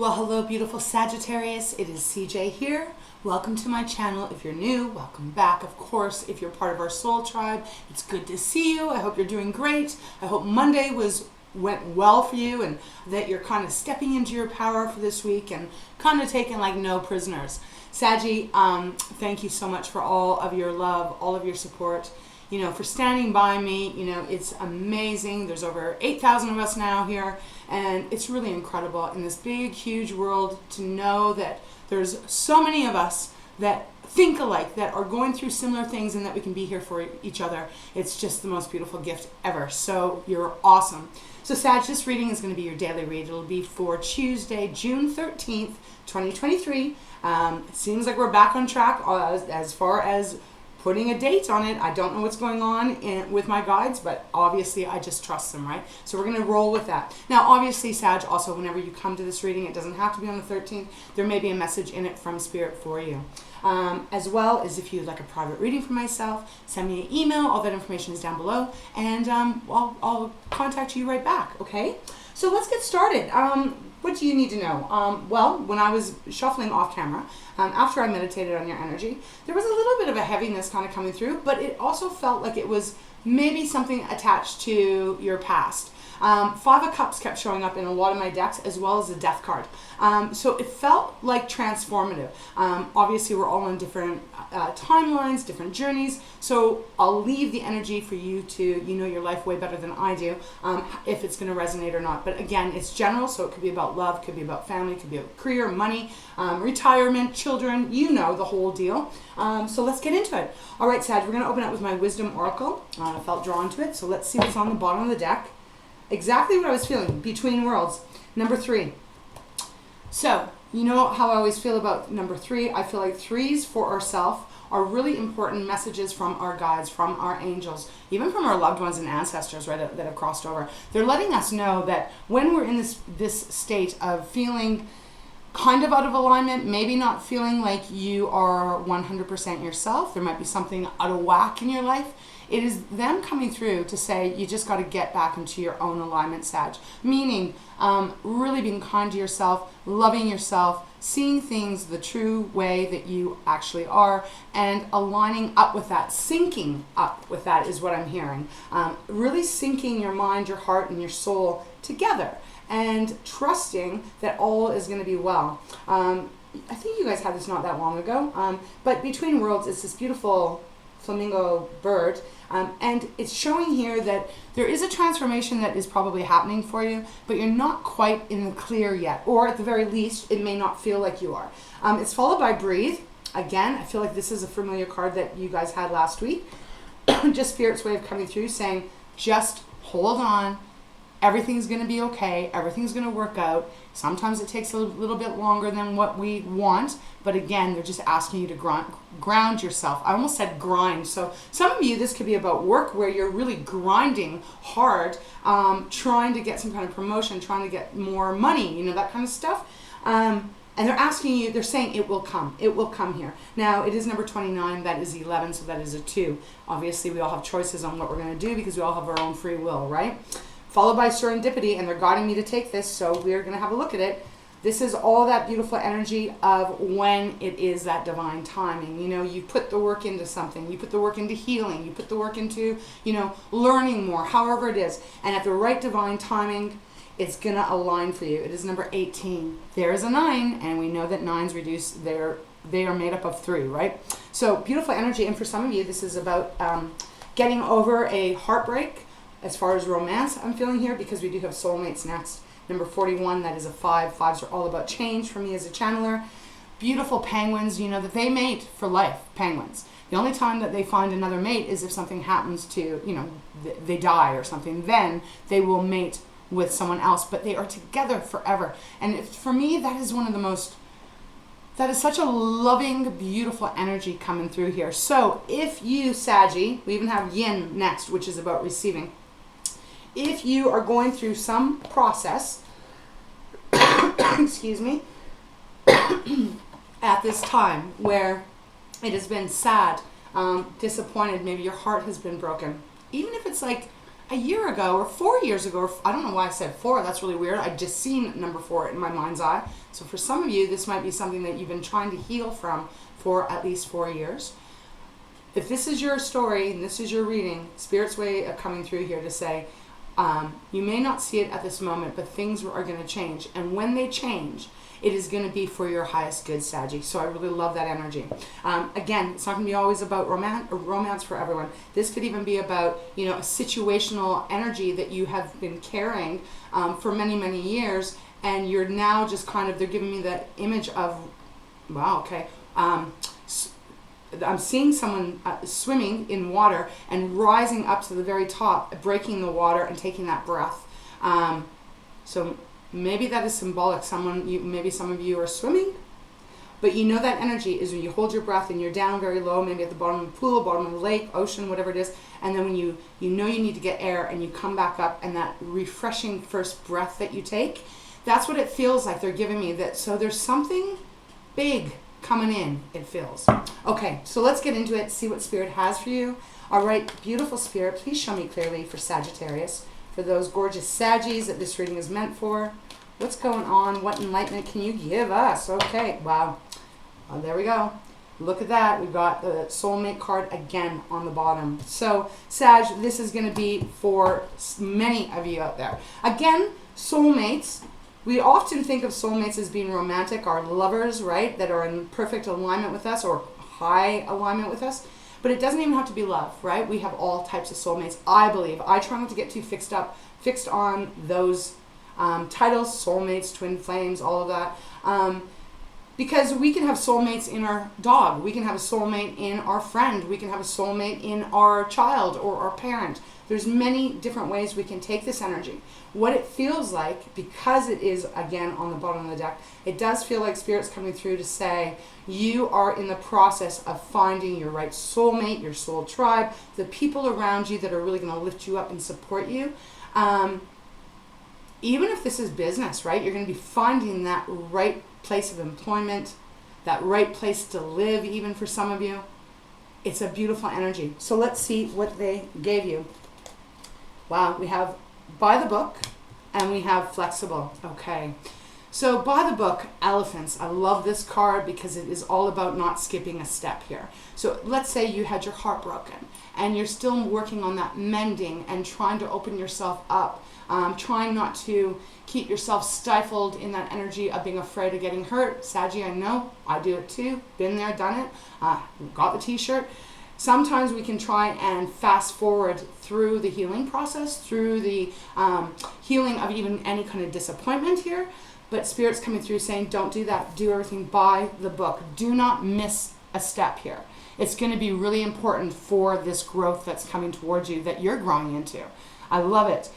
Well, hello beautiful Sagittarius, it is CJ here. Welcome to my channel. If you're new, welcome back. Of course, if you're part of our soul tribe, it's good to see you. I hope you're doing great. I hope Monday went well for you and that you're kind of stepping into your power for this week and kind of taking like no prisoners. Saggy, thank you so much for all of your love, all of your support, for standing by me. It's amazing. There's over 8,000 of us now here, and it's really incredible in this big, huge world to know that there's so many of us that think alike, that are going through similar things, and that we can be here for each other. It's just the most beautiful gift ever. So you're awesome. So Sag, this reading is going to be your daily read. It'll be for Tuesday, June 13th, 2023. It seems like we're back on track as far as putting a date on it. I don't know what's going on with my guides, but obviously I just trust them, right? So we're going to roll with that. Now, obviously, Sag, also, whenever you come to this reading, it doesn't have to be on the 13th. There may be a message in it from Spirit for you. As well as if you'd like a private reading for myself, send me an email. All that information is down below, and I'll contact you right back, okay? So let's get started. What do you need to know? Well, when I was shuffling off camera, after I meditated on your energy, there was a little bit of a heaviness kind of coming through, but it also felt like it was maybe something attached to your past. Five of Cups kept showing up in a lot of my decks, as well as the Death card. So it felt like transformative. Obviously, we're all on different timelines, different journeys. So I'll leave the energy for you to, your life way better than I do, if it's going to resonate or not. But again, it's general, so it could be about love, could be about family, could be about career, money, retirement, children, the whole deal. So let's get into it. All right, Sag, we're going to open up with my Wisdom Oracle. I felt drawn to it, so let's see what's on the bottom of the deck. Exactly what I was feeling, between worlds. Number 3. So, you know how I always feel about number 3? I feel like 3s for ourselves are really important messages from our guides, from our angels, even from our loved ones and ancestors, right, that have crossed over. They're letting us know that when we're in this state of feeling kind of out of alignment, maybe not feeling like you are 100% yourself, there might be something out of whack in your life. It is them coming through to say you just got to get back into your own alignment, Sag. Meaning really being kind to yourself, loving yourself, seeing things the true way that you actually are, and aligning up with that, syncing up with that is what I'm hearing. Really syncing your mind, your heart, and your soul together, and trusting that all is going to be well. I think you guys had this not that long ago, but between worlds, it's this beautiful flamingo bird, and it's showing here that there is a transformation that is probably happening for you, but you're not quite in the clear yet, or at the very least it may not feel like you are. It's followed by Breathe. Again, I feel like this is a familiar card that you guys had last week. Just Spirit's way of coming through, saying just hold on, everything's going to be okay, everything's going to work out. Sometimes it takes a little bit longer than what we want, but again, they're just asking you to ground yourself. I almost said grind. So some of you, this could be about work where you're really grinding hard, trying to get some kind of promotion, trying to get more money, that kind of stuff. And they're asking you, they're saying it will come. It will come here. Now, it is number 29. That is 11, so that is a 2. Obviously, we all have choices on what we're going to do because we all have our own free will, right? Followed by Serendipity, and they're guiding me to take this, so we're going to have a look at it. This is all that beautiful energy of when it is that divine timing. You put the work into something. You put the work into healing. You put the work into, learning more, however it is. And at the right divine timing, it's going to align for you. It is number 18. There is a 9, and we know that 9s reduce they are made up of 3, right? So beautiful energy, and for some of you, this is about getting over a heartbreak. As far as romance, I'm feeling here, because we do have soulmates next. Number 41, that is a 5. 5s are all about change for me as a channeler. Beautiful penguins, that they mate for life, penguins. The only time that they find another mate is if something happens to, they die or something. Then they will mate with someone else, but they are together forever. And for me, that is one of the most, that is such a loving, beautiful energy coming through here. So if you, Saggy, we even have Yin next, which is about receiving. If you are going through some process, excuse me, at this time where it has been sad, disappointed, maybe your heart has been broken, even if it's like a year ago or 4 years ago, or I don't know why I said 4, that's really weird. I just seen number 4 in my mind's eye. So for some of you, this might be something that you've been trying to heal from for at least 4 years. If this is your story and this is your reading, Spirit's way of coming through here to say, you may not see it at this moment, but things are going to change. And when they change, it is going to be for your highest good, Saggy. So I really love that energy. Again, it's not going to be always about romance for everyone. This could even be about, you know, a situational energy that you have been carrying for many, many years. And you're now just kind of, they're giving me that image of, wow, okay. I'm seeing someone swimming in water and rising up to the very top, breaking the water and taking that breath. So maybe that is symbolic. Maybe some of you are swimming, but you know that energy is when you hold your breath and you're down very low, maybe at the bottom of the pool, bottom of the lake, ocean, whatever it is. And then when you know you need to get air and you come back up, and that refreshing first breath that you take, that's what it feels like they're giving me. So there's something big coming in, it feels. Okay, so let's get into it, see what Spirit has for you. All right, beautiful Spirit, please show me clearly for Sagittarius, for those gorgeous Saggies that this reading is meant for. What's going on? What enlightenment can you give us? Okay, wow. Oh, there we go. Look at that. We've got the soulmate card again on the bottom. So, Sag, this is going to be for many of you out there. Again, soulmates. We often think of soulmates as being romantic, our lovers, right, that are in perfect alignment with us or high alignment with us. But it doesn't even have to be love, right? We have all types of soulmates, I believe. I try not to get too fixed on those titles, soulmates, twin flames, all of that. Because we can have soulmates in our dog. We can have a soulmate in our friend. We can have a soulmate in our child or our parent. There's many different ways we can take this energy. What it feels like, because it is, again, on the bottom of the deck, it does feel like Spirit's coming through to say, you are in the process of finding your right soulmate, your soul tribe, the people around you that are really going to lift you up and support you. Even if this is business, right, you're going to be finding that right place of employment, that right place to live, even for some of you. It's a beautiful energy. So let's see what they gave you. Wow, we have by the book and we have flexible. Okay, so by the book, elephants. I love this card because it is all about not skipping a step here. So let's say you had your heart broken and you're still working on that mending and trying to open yourself up, trying not to keep yourself stifled in that energy of being afraid of getting hurt. Saggy, I know, I do it too. Been there, done it, got the t-shirt. Sometimes we can try and fast forward through the healing process, through the healing of even any kind of disappointment here. But Spirit's coming through saying, don't do that. Do everything by the book. Do not miss a step here. It's going to be really important for this growth that's coming towards you, that you're growing into. I love it.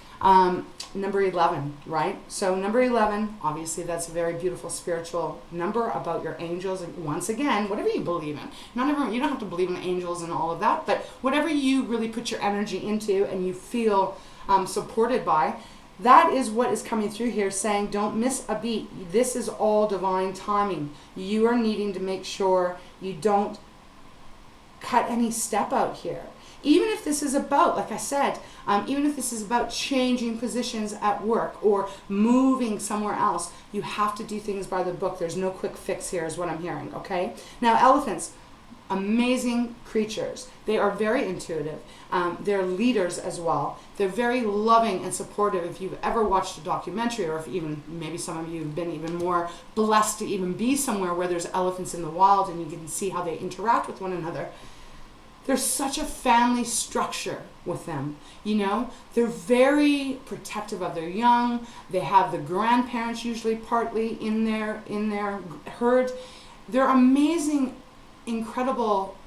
Number 11, right? So number 11, obviously that's a very beautiful spiritual number about your angels. And once again, whatever you believe in. Not everyone, you don't have to believe in angels and all of that, but whatever you really put your energy into and you feel supported by, that is what is coming through here, saying don't miss a beat. This is all divine timing. You are needing to make sure you don't cut any step out here. Even if this is about, like I said, even if this is about changing positions at work or moving somewhere else, you have to do things by the book. There's no quick fix here is what I'm hearing, okay? Now, elephants, amazing creatures. They are very intuitive. They're leaders as well. They're very loving and supportive. If you've ever watched a documentary, or if even maybe some of you have been even more blessed to even be somewhere where there's elephants in the wild and you can see how they interact with one another, there's such a family structure with them, you know? They're very protective of their young. They have the grandparents usually partly in their herd. They're amazing, incredible,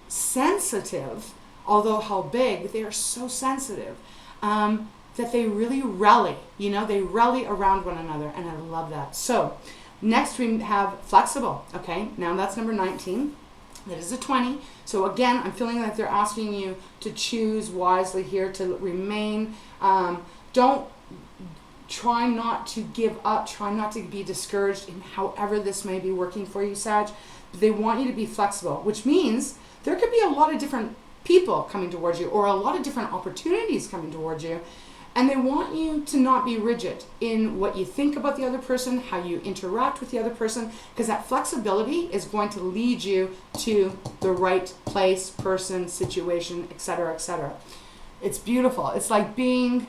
sensitive, although how big, they are so sensitive, that they really rally, you know? They rally around one another, and I love that. So next we have flexible, okay? Now that's number 19. That is a 20. So again, I'm feeling like they're asking you to choose wisely here, to remain. Don't try not to give up. Try not to be discouraged in however this may be working for you, Sag. They want you to be flexible, which means there could be a lot of different people coming towards you, or a lot of different opportunities coming towards you. And they want you to not be rigid in what you think about the other person, how you interact with the other person, because that flexibility is going to lead you to the right place, person, situation, etc., etc. It's beautiful. It's like being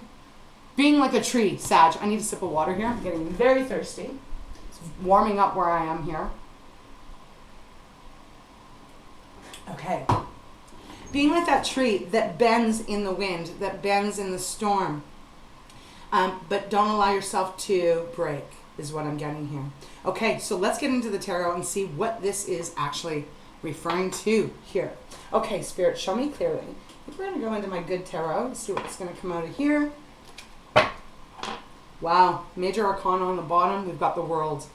like a tree, Sag. I need a sip of water here. I'm getting very thirsty. It's warming up where I am here. Okay. Being like that tree that bends in the wind, that bends in the storm. But don't allow yourself to break, is what I'm getting here. Okay, so let's get into the tarot and see what this is actually referring to here. Okay, Spirit, show me clearly. I think we're going to go into my good tarot and see what's going to come out of here. Wow, major arcana on the bottom. We've got the World.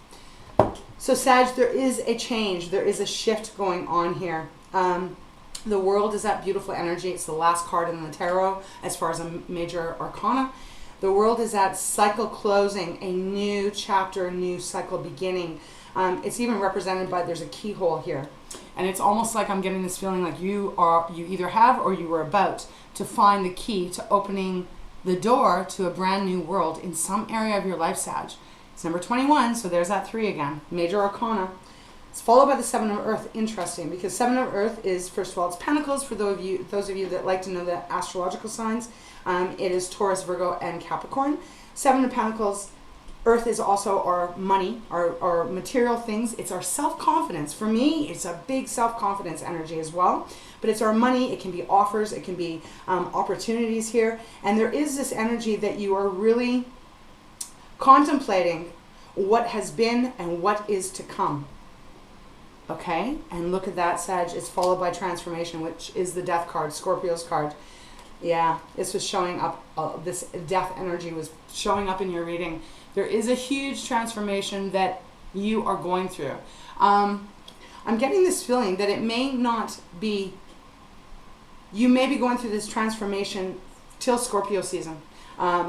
So, Sag, there is a change. There is a shift going on here. The World is that beautiful energy. It's the last card in the tarot as far as a major arcana. The World is that cycle closing, a new chapter, a new cycle beginning. It's even represented by, there's a keyhole here. And it's almost like I'm getting this feeling like you either have or you are about to find the key to opening the door to a brand new world in some area of your life, Sag. It's number 21, so there's that 3 again. Major arcana. It's followed by the 7 of Earth. Interesting, because 7 of Earth is, first of all, it's Pentacles for those of you that like to know the astrological signs. It is Taurus, Virgo, and Capricorn. 7 of Pentacles. Earth is also our money, our material things. It's our self-confidence. For me, it's a big self-confidence energy as well. But it's our money. It can be offers. It can be opportunities here. And there is this energy that you are really contemplating what has been and what is to come. Okay? And look at that, Sag. It's followed by transformation, which is the Death card, Scorpio's card. Yeah, this was showing up, this death energy was showing up in your reading. There is a huge transformation that you are going through. I'm getting this feeling that it may not be, you may be going through this transformation till Scorpio season.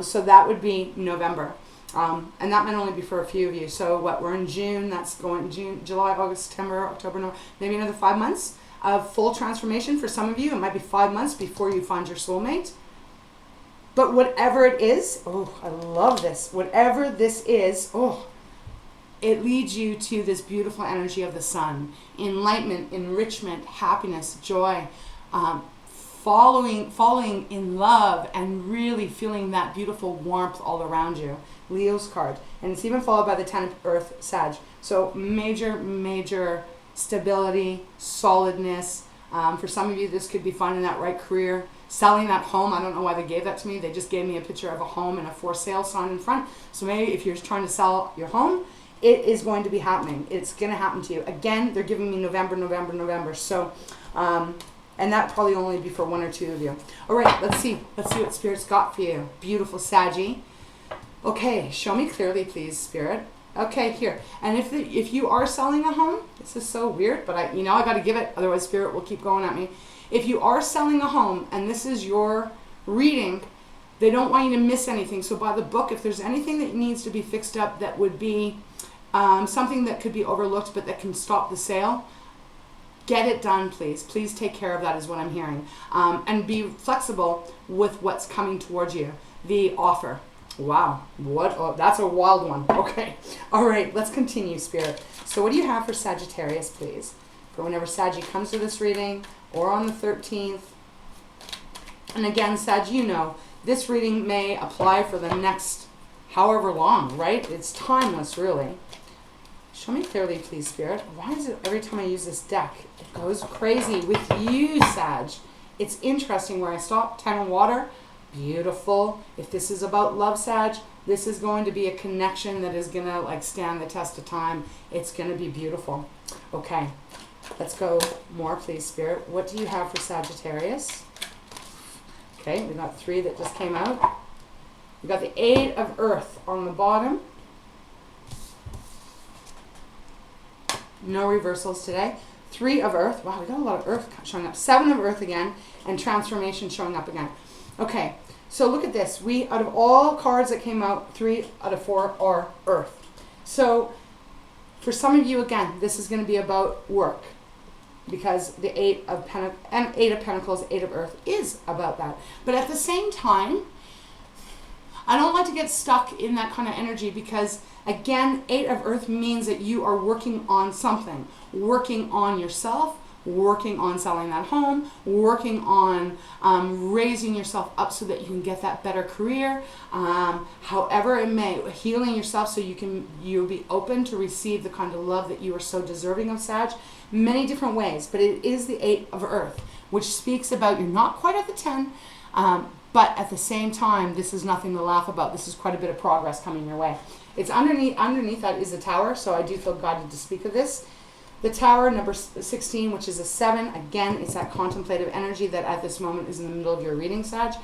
So that would be November. And that might only be for a few of you. So what, we're in June, that's going June, July, August, September, October, November, maybe another 5 months of full transformation. For some of you, it might be 5 months before you find your soulmate. But whatever it is, oh, I love this. Whatever this is, oh, it leads you to this beautiful energy of the sun. Enlightenment, enrichment, happiness, joy, falling in love and really feeling that beautiful warmth all around you. Leo's card. And it's even followed by the 10 of Earth, Sag. So major stability, solidness. For some of you, this could be finding that right career. Selling that home. I don't know why they gave that to me. They just gave me a picture of a home and a for sale sign in front. So maybe if you're trying to sell your home, it is going to be happening. It's going to happen to you. Again, they're giving me November. So, and that probably only be for 1 or 2 of you. All right, let's see. Let's see what Spirit's got for you. Beautiful Saggy. Okay, show me clearly, please, Spirit. Okay, here. And if you are selling a home, this is so weird, but I got to give it, otherwise Spirit will keep going at me. If you are selling a home and this is your reading, they don't want you to miss anything. So by the book, if there's anything that needs to be fixed up that would be something that could be overlooked but that can stop the sale, get it done, please. Please take care of that is what I'm hearing. And be flexible with what's coming towards you. The offer. Wow. What? Oh, that's a wild one. Okay. All right. Let's continue, Spirit. So what do you have for Sagittarius, please? For whenever Saggy comes to this reading or on the 13th. And again, Sag, this reading may apply for the next however long, right? It's timeless, really. Show me clearly, please, Spirit. Why is it every time I use this deck, it goes crazy with you, Sag? It's interesting where I stop. 10 of water. Beautiful. If this is about love, Sag, this is going to be a connection that is going to stand the test of time. It's going to be beautiful. Okay. Let's go more, please, Spirit. What do you have for Sagittarius? Okay, we got 3 that just came out. We got the 8 of Earth on the bottom. No reversals today. 3 of Earth. Wow, we got a lot of Earth showing up. 7 of Earth again, and transformation showing up again. Okay, so look at this. Out of all cards that came out, 3 out of 4 are Earth. So for some of you, again, this is going to be about work. because the Eight of Pentacles, Eight of Earth is about that. But at the same time, I don't like to get stuck in that kind of energy because, again, Eight of Earth means that you are working on something, working on yourself, working on selling that home, working on raising yourself up so that you can get that better career, however it may, healing yourself so you'll be open to receive the kind of love that you are so deserving of, Sag. Many different ways, but it is the Eight of Earth, which speaks about you're not quite at the 10, but at the same time, this is nothing to laugh about. This is quite a bit of progress coming your way. It's underneath that is the Tower, so I do feel guided to speak of this. The Tower, number 16, which is a 7. Again, it's that contemplative energy that at this moment is in the middle of your reading, Sag.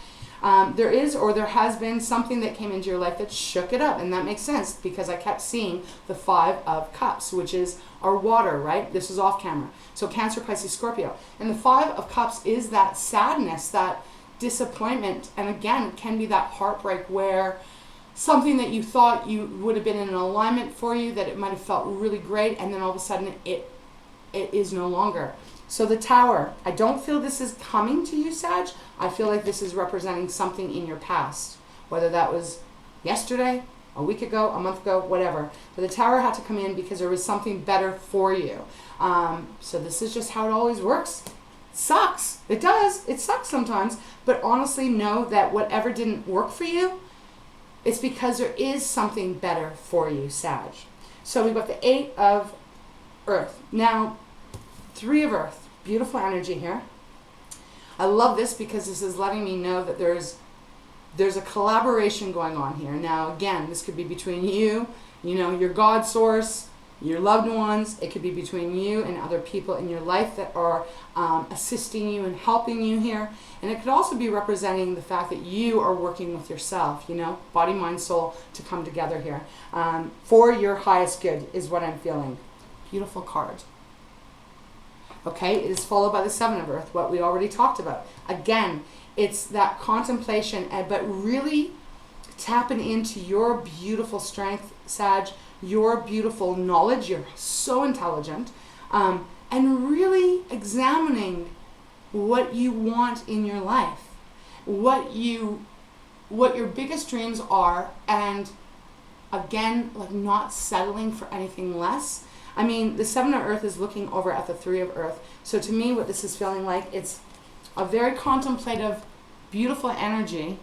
There is, or there has been, something that came into your life that shook it up, and that makes sense because I kept seeing the 5 of Cups, which is our water, right? This is off camera. So Cancer, Pisces, Scorpio. And the 5 of Cups is that sadness, that disappointment, and again, it can be that heartbreak where something that you thought you would have been in an alignment for you, that it might have felt really great, and then all of a sudden it is no longer. So the Tower, I don't feel this is coming to you, Sag. I feel like this is representing something in your past, whether that was yesterday, a week ago, a month ago, whatever. But the Tower had to come in because there was something better for you. So this is just how it always works. It sucks. It does. It sucks sometimes. But honestly, know that whatever didn't work for you, it's because there is something better for you, Sag. So we've got the 8 of Earth. Now, 3 of Earth. Beautiful energy here. I love this because this is letting me know that there's a collaboration going on here. Now, again, this could be between you, your God source, your loved ones. It could be between you and other people in your life that are assisting you and helping you here. And it could also be representing the fact that you are working with yourself, body, mind, soul, to come together here. For your highest good is what I'm feeling. Beautiful card. Okay, it is followed by the 7 of Earth, what we already talked about. Again, it's that contemplation, but really tapping into your beautiful strength, Sag, your beautiful knowledge. You're so intelligent, and really examining what you want in your life, what your biggest dreams are, and again, like not settling for anything less. I mean, the 7 of Earth is looking over at the 3 of Earth. So to me, what this is feeling like, it's a very contemplative, beautiful energy,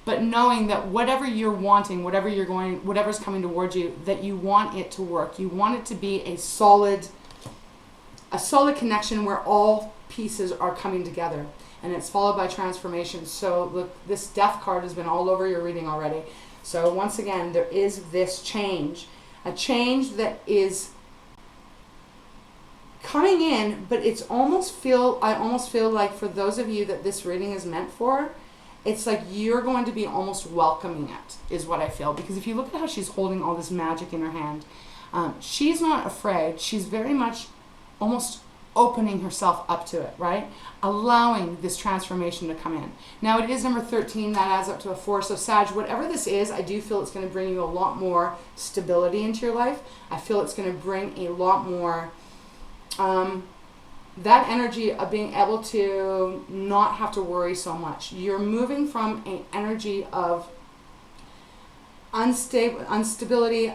but knowing that whatever you're wanting, whatever's coming towards you, that you want it to work. You want it to be a solid connection where all pieces are coming together. And it's followed by transformation. So look, this Death card has been all over your reading already. So once again, there is this change. A change that is coming in, but I almost feel like for those of you that this reading is meant for, it's like you're going to be almost welcoming it, is what I feel. Because if you look at how she's holding all this magic in her hand, she's not afraid. She's very much almost opening herself up to it, right? Allowing this transformation to come in. Now it is number 13, that adds up to a 4. So Sag, whatever this is, I do feel it's going to bring you a lot more stability into your life. I feel it's going to bring a lot more that energy of being able to not have to worry so much. You're moving from an energy of instability,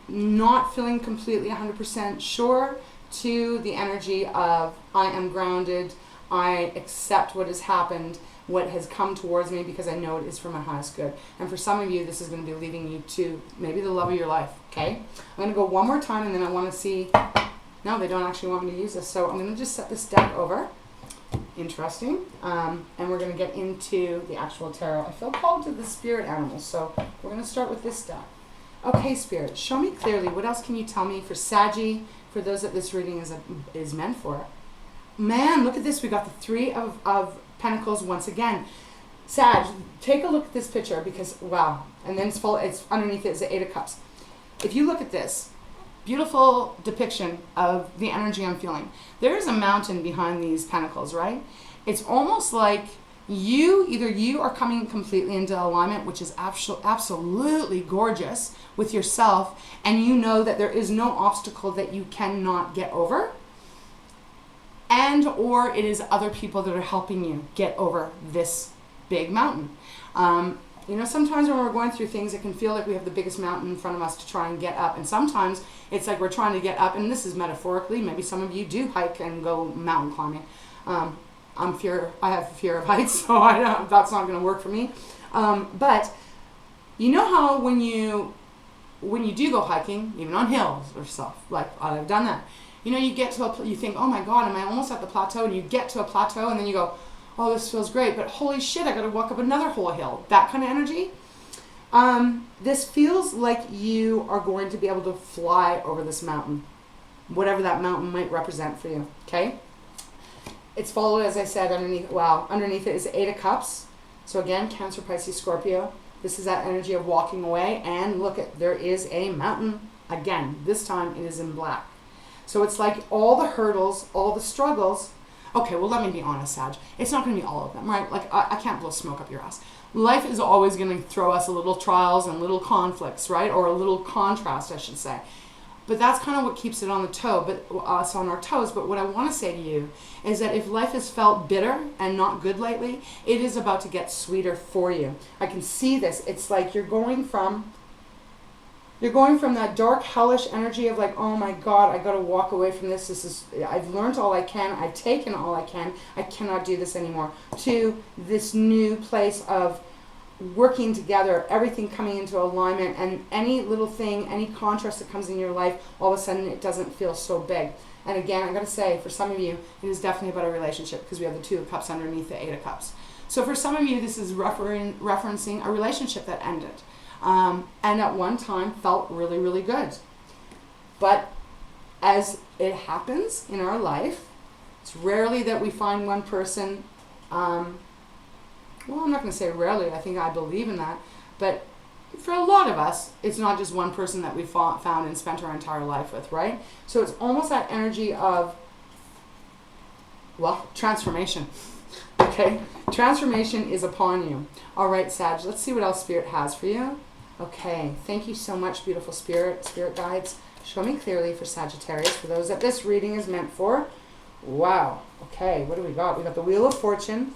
not feeling completely 100% sure, to the energy of I am grounded, I accept what has happened, what has come towards me, because I know it is for my highest good. And for some of you, this is going to be leading you to maybe the love of your life, okay? I'm going to go one more time, and then I want to see... No, they don't actually want me to use this, so I'm going to just set this deck over. Interesting. And we're going to get into the actual tarot. I feel called to the spirit animals, so we're going to start with this deck. Okay, Spirit, show me clearly. What else can you tell me for Saggy, for those that this reading is meant for? Man, look at this. We got the 3 of Pentacles once again. Sag, take a look at this picture because, wow. And then it's underneath it is the 8 of Cups. If you look at this, beautiful depiction of the energy I'm feeling. There is a mountain behind these pentacles, right? It's almost like either you are coming completely into alignment, which is absolutely gorgeous with yourself, and you know that there is no obstacle that you cannot get over. and or it is other people that are helping you get over this big mountain. You know, sometimes when we're going through things, it can feel like we have the biggest mountain in front of us to try and get up. And sometimes it's like we're trying to get up, and this is metaphorically, maybe some of you do hike and go mountain climbing. I have fear of heights, so that's not going to work for me. But you know how when you do go hiking, even on hills or stuff, like I've done that, you know, you get to you think, oh my God, am I almost at the plateau? And you get to a plateau, and then you go, oh, this feels great, but holy shit, I got to walk up another whole hill. That kind of energy. This feels like you are going to be able to fly over this mountain, whatever that mountain might represent for you. Okay. It's followed, as I said, underneath it is the 8 of Cups. So again, Cancer, Pisces, Scorpio. This is that energy of walking away, and look at, there is a mountain again. This time it is in black. So it's like all the hurdles, all the struggles. Okay, well, let me be honest, Sag. It's not going to be all of them, right? Like, I can't blow smoke up your ass. Life is always going to throw us a little trials and little conflicts, right? Or a little contrast, I should say. But that's kind of what keeps it on the toe, but us on our toes. But what I want to say to you is that if life has felt bitter and not good lately, it is about to get sweeter for you. I can see this. It's like you're going from that dark, hellish energy of like, oh my God, I got to walk away from this. I've learned all I can. I've taken all I can. I cannot do this anymore. To this new place of working together, everything coming into alignment, and any little thing, any contrast that comes in your life, all of a sudden it doesn't feel so big. And again, I got to say, for some of you, it is definitely about a relationship, because we have the 2 of Cups underneath the 8 of Cups. So for some of you, this is referencing a relationship that ended. And at one time felt really, really good. But as it happens in our life, it's rarely that we find one person, well, I'm not going to say rarely, I think I believe in that, but for a lot of us, it's not just one person that we found and spent our entire life with, right? So it's almost that energy of, well, transformation. Okay? Transformation is upon you. All right, Sag, let's see what else Spirit has for you. Okay, thank you so much, beautiful Spirit guides. Show me clearly for Sagittarius, for those that this reading is meant for. Wow. Okay, what do we got? We got the Wheel of Fortune.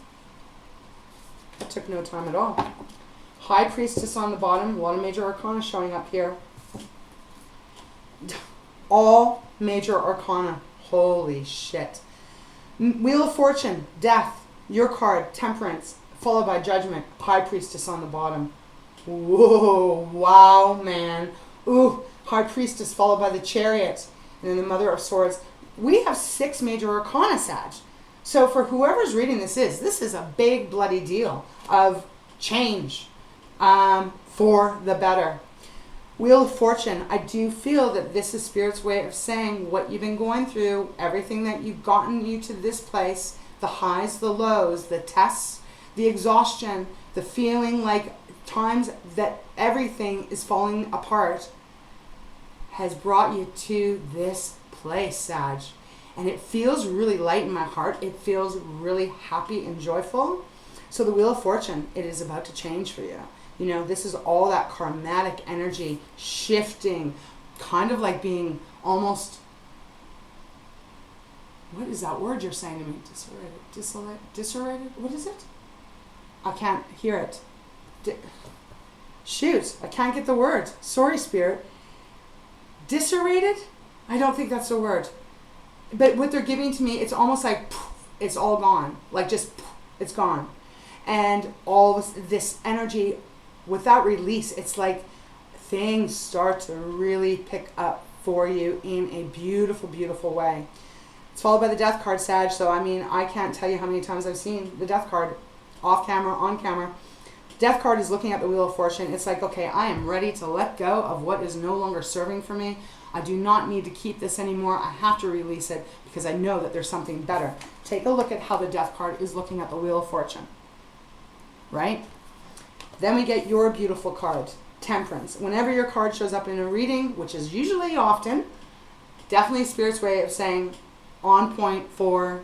That took no time at all. High Priestess on the bottom. A lot of major arcana showing up here. All major arcana. Holy shit. Wheel of Fortune. Death. Your card. Temperance. Followed by Judgment. High Priestess on the bottom. Whoa. Wow, man. Ooh. High Priestess followed by the Chariot. And then the Mother of Swords. We have 6 major arcana, Sag. So for whoever's reading this is a big bloody deal of change for the better. Wheel of Fortune, I do feel that this is Spirit's way of saying what you've been going through, everything that you've gotten you to this place, the highs, the lows, the tests, the exhaustion, the feeling like times that everything is falling apart, has brought you to this place, Sag. And it feels really light in my heart. It feels really happy and joyful. So the Wheel of Fortune, it is about to change for you. You know, this is all that karmatic energy shifting, kind of like being almost, what is that word you're saying to me? Disoriented? What is it? I can't hear it. Shoot, I can't get the word. Sorry, Spirit. Disoriented? I don't think that's the word. But what they're giving to me, it's almost like poof, it's all gone. Like just poof, it's gone. And all this energy, without release, it's like things start to really pick up for you in a beautiful, beautiful way. It's followed by the Death card, Sag. So, I mean, I can't tell you how many times I've seen the Death card off camera, on camera. Death card is looking at the Wheel of Fortune. It's like, okay, I am ready to let go of what is no longer serving for me. I do not need to keep this anymore. I have to release it because I know that there's something better. Take a look at how the Death card is looking at the Wheel of Fortune. Right? Then we get your beautiful card, Temperance. Whenever your card shows up in a reading, which is usually often, definitely Spirit's way of saying on point for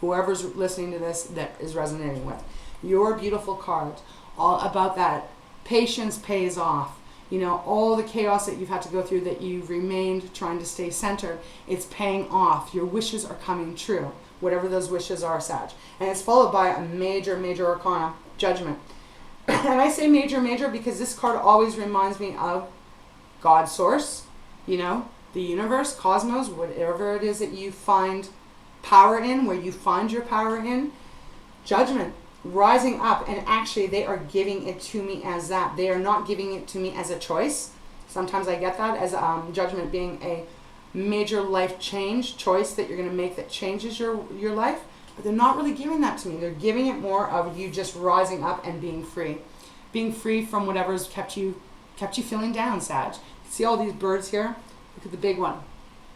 whoever's listening to this that is resonating with. Your beautiful card, all about that. Patience pays off. You know, all the chaos that you've had to go through, that you've remained trying to stay centered, it's paying off. Your wishes are coming true. whatever those wishes are, Sag. And it's followed by a major, major arcana, Judgment. And I say major, major because this card always reminds me of God source, you know, the universe, cosmos, whatever it is that you find power in, where you find your power in. Judgment, rising up, and actually they are giving it to me as that. They are not giving it to me as a choice. Sometimes I get that as judgment being a major life change, choice that you're going to make that changes your life. But they're not really giving that to me. They're giving it more of you just rising up and being free. Being free from whatever's kept you feeling down, Sag. See all these birds here? Look at the big one.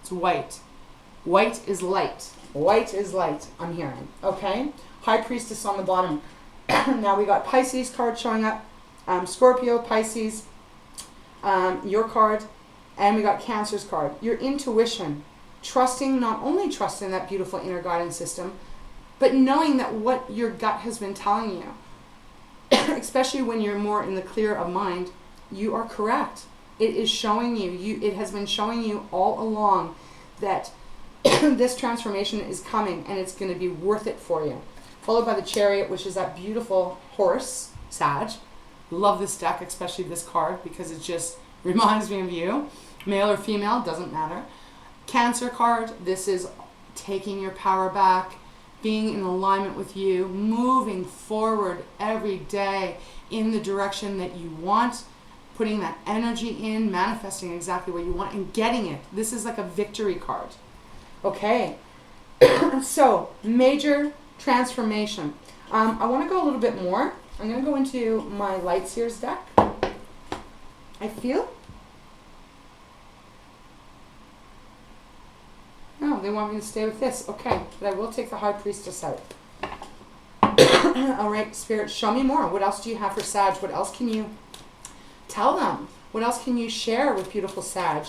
It's white. White is light. White is light, I'm hearing. Okay? High Priestess on the bottom. Now we got Pisces card showing up. Scorpio, Pisces, your card. And we got Cancer's card. Your intuition. Trusting, not only trusting that beautiful inner guidance system, but knowing that what your gut has been telling you, especially when you're more in the clear of mind, you are correct. It is showing you, it has been showing you all along that this transformation is coming and it's going to be worth it for you. Followed by the Chariot, which is that beautiful horse, Sag. Love this deck, especially this card, because it just reminds me of you. Male or female, doesn't matter. Cancer card, this is taking your power back, being in alignment with you, moving forward every day in the direction that you want, putting that energy in, manifesting exactly what you want, and getting it. This is like a victory card. Okay, so major transformation. I want to go a little bit more. I'm going to go into my Light Seers deck. I feel... No, they want me to stay with this. Okay, but I will take the High Priestess out. All right, Spirit, show me more. What else do you have for Sag? What else can you tell them? What else can you share with beautiful Sag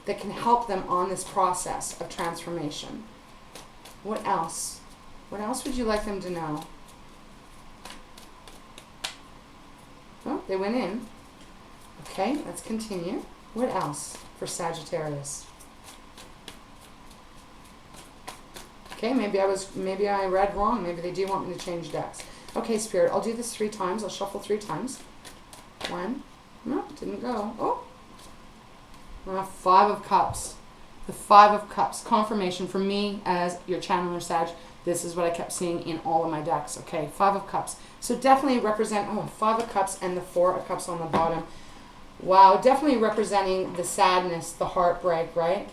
that can help them on this process of transformation? What else? What else would you like them to know? Oh, they went in. Okay, let's continue. What else for Sagittarius? Okay, maybe I read wrong. Maybe they do want me to change decks. Okay, Spirit, I'll do this 3 times. I'll shuffle 3 times. 1. No, didn't go. Oh. 5 of Cups. The 5 of Cups. Confirmation for me as your channeler, Sag. This is what I kept seeing in all of my decks. Okay, 5 of Cups. So definitely represent, 5 of Cups and the 4 of Cups on the bottom. Wow, definitely representing the sadness, the heartbreak, right?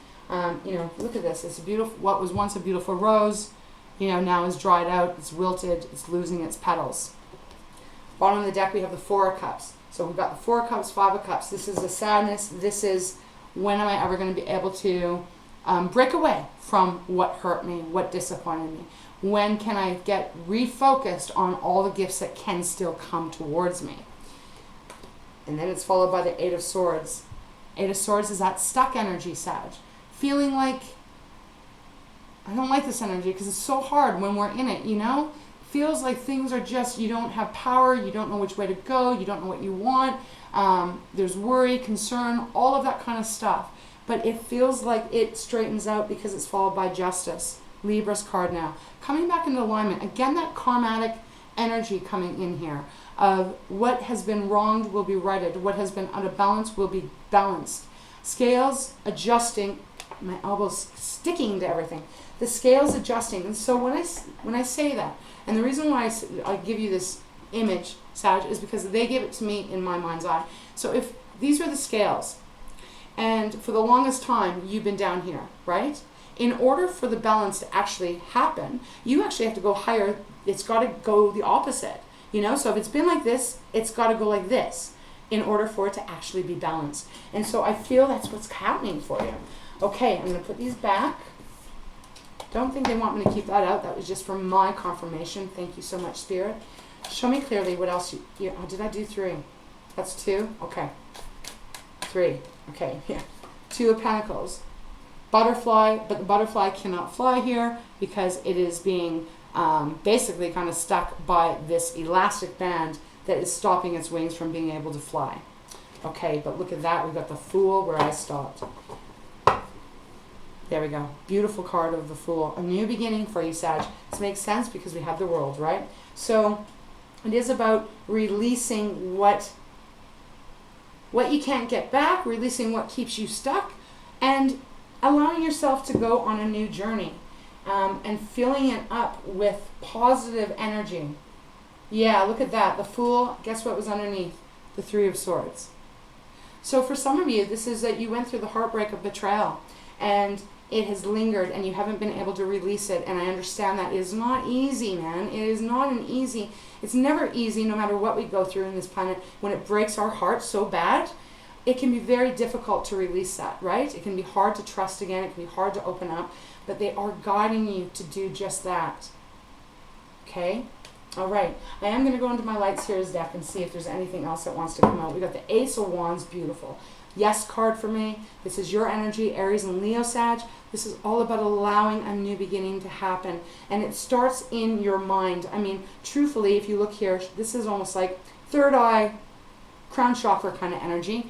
You know, look at this. It's a beautiful, what was once a beautiful rose, you know, now is dried out, it's wilted, it's losing its petals. Bottom of the deck, we have the 4 of Cups. So we've got the 4 of Cups, 5 of Cups. This is the sadness. This is, when am I ever going to be able to break away from what hurt me, what disappointed me? When can I get refocused on all the gifts that can still come towards me? And then it's followed by the 8 of Swords. 8 of Swords is that stuck energy, Sag. Feeling like, I don't like this energy because it's so hard when we're in it, you know? Feels like things are just, you don't have power, you don't know which way to go, you don't know what you want. There's worry, concern, all of that kind of stuff. But it feels like it straightens out because it's followed by Justice. Libra's card now. Coming back into alignment. Again, that karmatic energy coming in here of what has been wronged will be righted. What has been out of balance will be balanced. Scales adjusting. My elbows sticking to everything. The scales adjusting. And so when I say that, and the reason why I give you this image, Sag, is because they give it to me in my mind's eye. So if these are the scales, and for the longest time you've been down here, right? In order for the balance to actually happen, you actually have to go higher. It's got to go the opposite, you know? So if it's been like this, it's got to go like this in order for it to actually be balanced. And so I feel that's what's happening for you. Okay, I'm going to put these back. Don't think they want me to keep that out. That was just for my confirmation. Thank you so much, Spirit. Show me clearly what else oh, did I do 3? That's 2? Okay. 3. Okay, yeah. 2 of Pentacles. Butterfly, but the butterfly cannot fly here because it is being basically kind of stuck by this elastic band that is stopping its wings from being able to fly. Okay, but look at that. We've got the Fool where I stopped. There we go. Beautiful card of the Fool. A new beginning for you, Sag. This makes sense because we have the World, right? So it is about releasing what you can't get back, releasing what keeps you stuck, and allowing yourself to go on a new journey, and filling it up with positive energy. Yeah, look at that. The Fool, guess what was underneath? The Three of Swords. So for some of you, this is that you went through the heartbreak of betrayal, and it has lingered and you haven't been able to release it. And I understand that it is not easy, man. It is not an easy, it's never easy no matter what we go through in this planet. When it breaks our heart so bad, it can be very difficult to release that, right? It can be hard to trust again. It can be hard to open up, but they are guiding you to do just that. Okay? All right. I am going to go into my Light Series deck and see if there's anything else that wants to come out. We got the Ace of Wands, beautiful. Yes card for me. This is your energy, Aries and Leo, Sag. This is all about allowing a new beginning to happen. And it starts in your mind. I mean, truthfully, if you look here, this is almost like third eye, crown chakra kind of energy.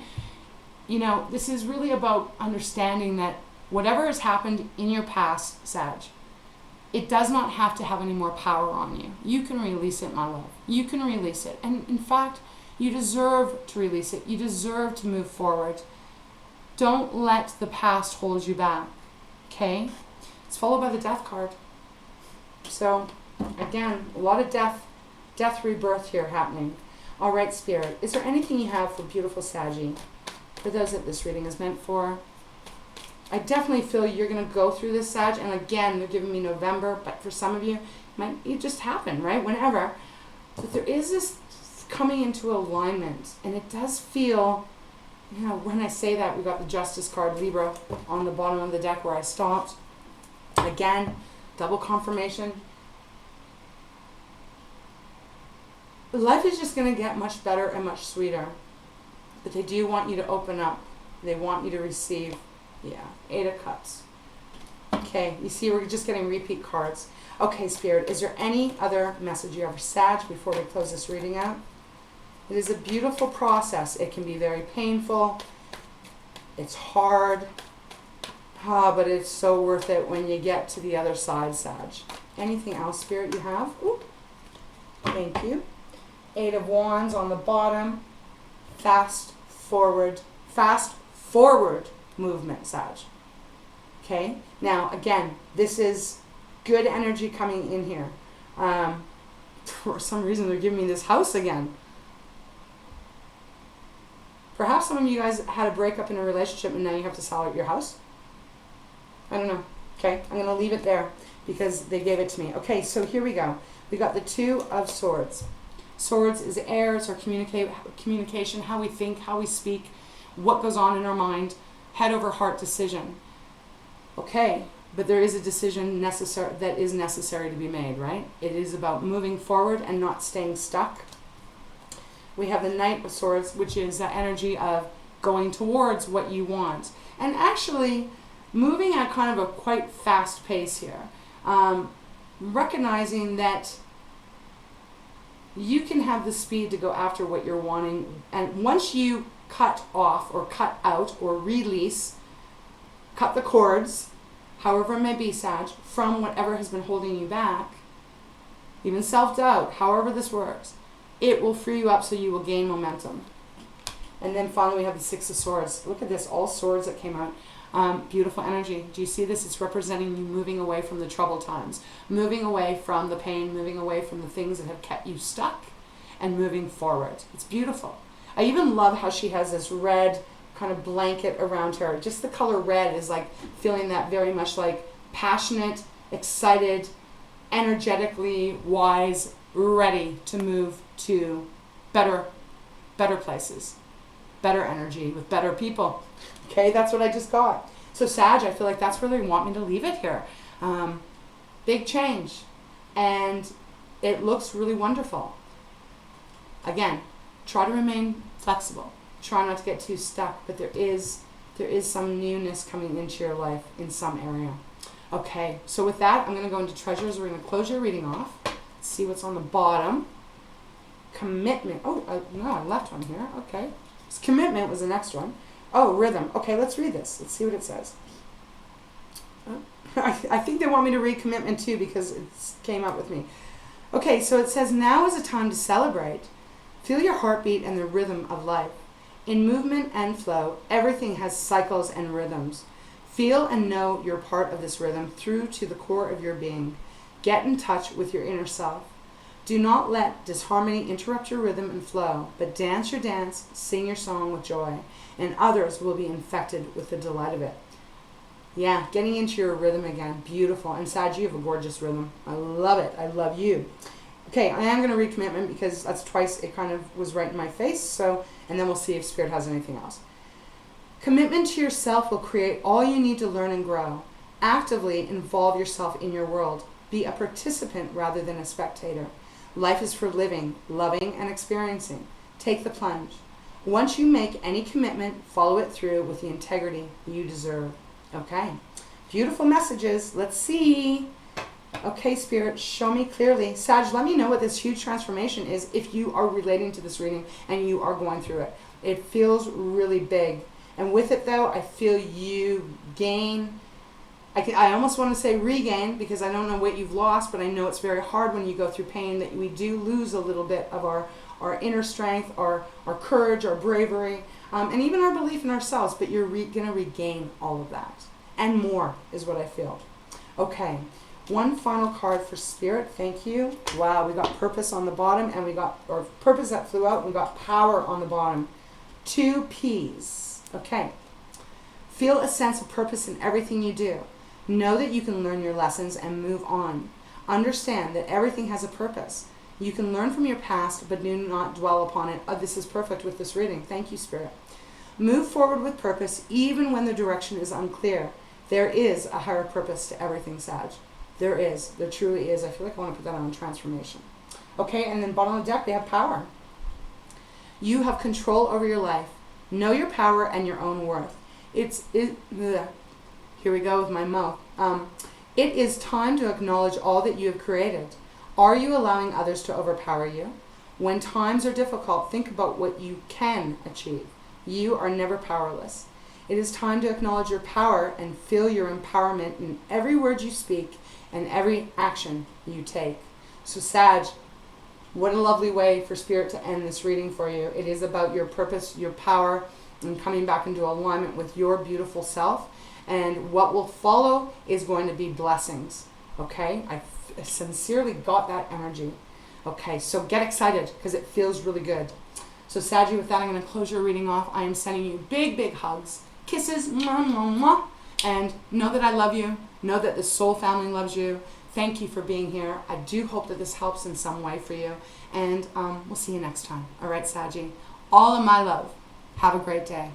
You know, this is really about understanding that whatever has happened in your past, Sag, it does not have to have any more power on you. You can release it, my love. You can release it. And in fact, you deserve to release it. You deserve to move forward. Don't let the past hold you back. Okay? It's followed by the Death card. So, again, a lot of death rebirth here happening. All right, Spirit. Is there anything you have for beautiful Saggy? For those that this reading is meant for? I definitely feel you're going to go through this, Sag. And again, they're giving me November. But for some of you, it just happen, right? Whenever. But there is this coming into alignment. And it does feel, you know, when I say that, we got the Justice card, Libra, on the bottom of the deck where I stopped. Again, double confirmation. Life is just going to get much better and much sweeter. But they do want you to open up. They want you to receive. Yeah, 8 of Cups. Okay, you see we're just getting repeat cards. Okay, Spirit, is there any other message you have for Sag before we close this reading out? It is a beautiful process. It can be very painful. It's hard. But it's so worth it when you get to the other side, Sag. Anything else, Spirit, you have? Ooh. Thank you. 8 of Wands on the bottom. Fast forward movement, Sag. Okay? Now, again, this is good energy coming in here. For some reason, they're giving me this house again. Perhaps some of you guys had a breakup in a relationship and now you have to sell out your house. I don't know. Okay? I'm going to leave it there because they gave it to me. Okay, so here we go. We got the 2 of Swords. Swords is air. It's our communication, how we think, how we speak, what goes on in our mind, head over heart decision. Okay, but there is a decision that is necessary to be made, right? It is about moving forward and not staying stuck. We have the Knight of Swords, which is that energy of going towards what you want. And actually moving at kind of a quite fast pace here. Recognizing that you can have the speed to go after what you're wanting. And once you cut off or cut out or release, cut the cords, however it may be, Sag, from whatever has been holding you back, even self-doubt, however this works, it will free you up so you will gain momentum. And then finally we have the 6 of Swords. Look at this, all swords that came out. Beautiful energy. Do you see this? It's representing you moving away from the troubled times, moving away from the pain, moving away from the things that have kept you stuck, and moving forward. It's beautiful. I even love how she has this red kind of blanket around her. Just the color red is like feeling that very much like passionate, excited, energetically wise, ready to move to better places, better energy with better people. Okay, that's what I just got. So Sag, I feel like that's where they want me to leave it here. Big change. And it looks really wonderful. Again, try to remain flexible. Try not to get too stuck, but there is some newness coming into your life in some area. Okay, so with that, I'm going to go into treasures. We're going to close your reading off. Let's see what's on the bottom. Commitment. Oh, no, I left one here. Okay. Commitment was the next one. Oh, rhythm. Okay, let's read this. Let's see what it says. I think they want me to read commitment too because it came up with me. Okay, so it says, now is a time to celebrate. Feel your heartbeat and the rhythm of life. In movement and flow, everything has cycles and rhythms. Feel and know you're part of this rhythm through to the core of your being. Get in touch with your inner self. Do not let disharmony interrupt your rhythm and flow, but dance your dance, sing your song with joy, and others will be infected with the delight of it. Yeah, getting into your rhythm again. Beautiful. And Sag, you have a gorgeous rhythm. I love it. I love you. Okay, I am going to read commitment because that's twice it kind of was right in my face. So, and then we'll see if Spirit has anything else. Commitment to yourself will create all you need to learn and grow. Actively involve yourself in your world. Be a participant rather than a spectator. Life is for living, loving, and experiencing. Take the plunge. Once you make any commitment, follow it through with the integrity you deserve. Okay, beautiful messages. Let's see. Okay, Spirit, show me clearly. Sag, let me know what this huge transformation is if you are relating to this reading and you are going through it. It feels really big. And with it, though, I feel you gain. I almost want to say regain because I don't know what you've lost, but I know it's very hard when you go through pain that we do lose a little bit of our inner strength, our courage, our bravery, and even our belief in ourselves, but you're going to regain all of that. And more is what I feel. Okay, one final card for Spirit. Thank you. Wow, we got purpose on the bottom, and we got, or purpose that flew out, and we got power on the bottom. 2 P's. Okay. Feel a sense of purpose in everything you do. Know that you can learn your lessons and move on. Understand that everything has a purpose. You can learn from your past, but do not dwell upon it. Oh, this is perfect with this reading. Thank you, Spirit. Move forward with purpose, even when the direction is unclear. There is a higher purpose to everything, Sag. There is. There truly is. I feel like I want to put that on transformation. Okay, and then bottom of the deck, we have power. You have control over your life. Know your power and your own worth. Here we go with my mouth. It is time to acknowledge all that you have created. Are you allowing others to overpower you? When times are difficult, think about what you can achieve. You are never powerless. It is time to acknowledge your power and feel your empowerment in every word you speak and every action you take. So Sag, what a lovely way for Spirit to end this reading for you. It is about your purpose, your power, and coming back into alignment with your beautiful self. And what will follow is going to be blessings. Okay? I sincerely got that energy. Okay, so get excited because it feels really good. So Saggy, with that, I'm going to close your reading off. I am sending you big, big hugs, kisses, mwah, mwah, mwah, and know that I love you. Know that the soul family loves you. Thank you for being here. I do hope that this helps in some way for you. And we'll see you next time. All right, Saggy. All of my love. Have a great day.